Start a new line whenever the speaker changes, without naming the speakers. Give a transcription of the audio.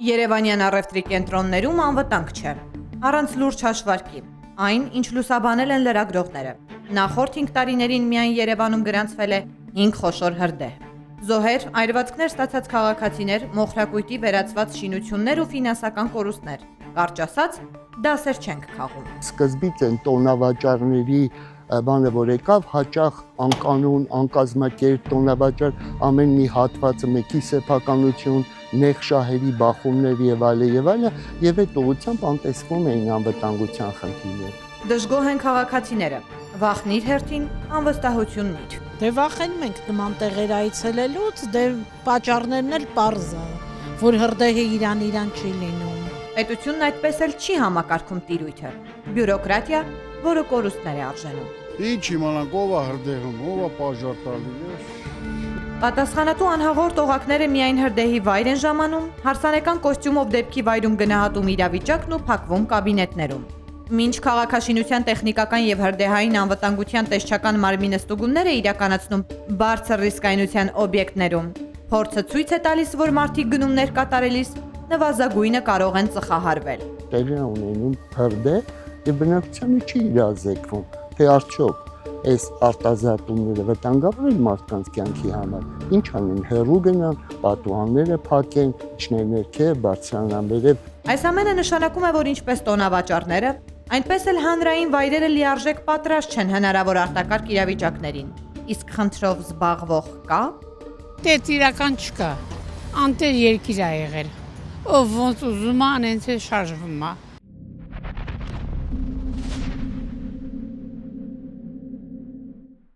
Երևանյան առևտրի կենտրոններում անվտանգ չէ։ Առանց լուրջ հաշվարկի։ Այն, ինչ լուսաբանել են լրագրողները։ Նախորդ 5 տարիներին միայն Երևանում գրանցվել է 5 խոշոր հրդեհ։ Զոհեր, այրվածքներ ստացած քաղաքացիներ, մոխրակույտի վերածված շինություններ ու ֆինանսական կորուստներ։ Կարճ ասած, դասեր չենք քաղում։
Սկզբից են տոնավաճառների բանը որ եկավ, հաճախ անկանոն, անկազմակերպ տոնավաճառ ամեն մի հատվածը մեկի սեփականություն, նեղ շահերի բախումներ եւ այլն, եւ այդ ուղղությամբ անտեսվում էին անվտանգության խնդիրներ։
Դժգոհ են քաղաքացիները։ Վախնիր հերթին, անվստահություննիր։
Դե վախենում ենք նման տեղեր այցելելուց, դե պատճառներն էլ պարզ է, որ հրդեհը իրան չի լինում։
Պետությունն այդպես էլ չի համակարգում տիրույթը։ Բյուրոկրատիա, որը կորուստներ է արժենում։
Ինչ իմանանք, ով է հրդեհում, ով է պաժար տալի։
Պատասխանատու անհաղորդ օղակները միայն հրդեհի վայր են ժամանում, հարսանեկան կոստյումով դեպքի վայրում գնահատում իրավիճակն ու փակվում կաբինետներում։ Մինչ քաղաքաշինության տեխնիկական եւ հրդեհային անվտանգության տեսչական մարմինը ստուգումներ է իրականացնում բարձր ռիսկայնության օբյեկտներում, փորձը ցույց է տալիս, որ մարդիկ գնումներ կատարելիս նվազագույնը կարող են ծխահարվել։
Տեղի է ունենում հրդեհ եւ բնակչությանը չի իրազեկվում, թե արդյոք այս արտազատումները վտանգավոր են մարդկանց կյանքի համար։ Ինչ անեն, հեռու գնան, պատուհանները փակեն, իջնեն ներքև, բարձրանան վերև։
Այս ամենը նշանակում է, որ ինչպես տոնավաճառները, այնպես էլ հանրային վայրերը լիարժեք պատրաստ չեն հնարավոր արտակարգ իրավիճակներին։ Իսկ խնդրով զբաղվող կա։
Դե իրական չկա։ Անտեր երկիր ա եղել։ Ով ոնց ուզում է, անենց է շարժվում է։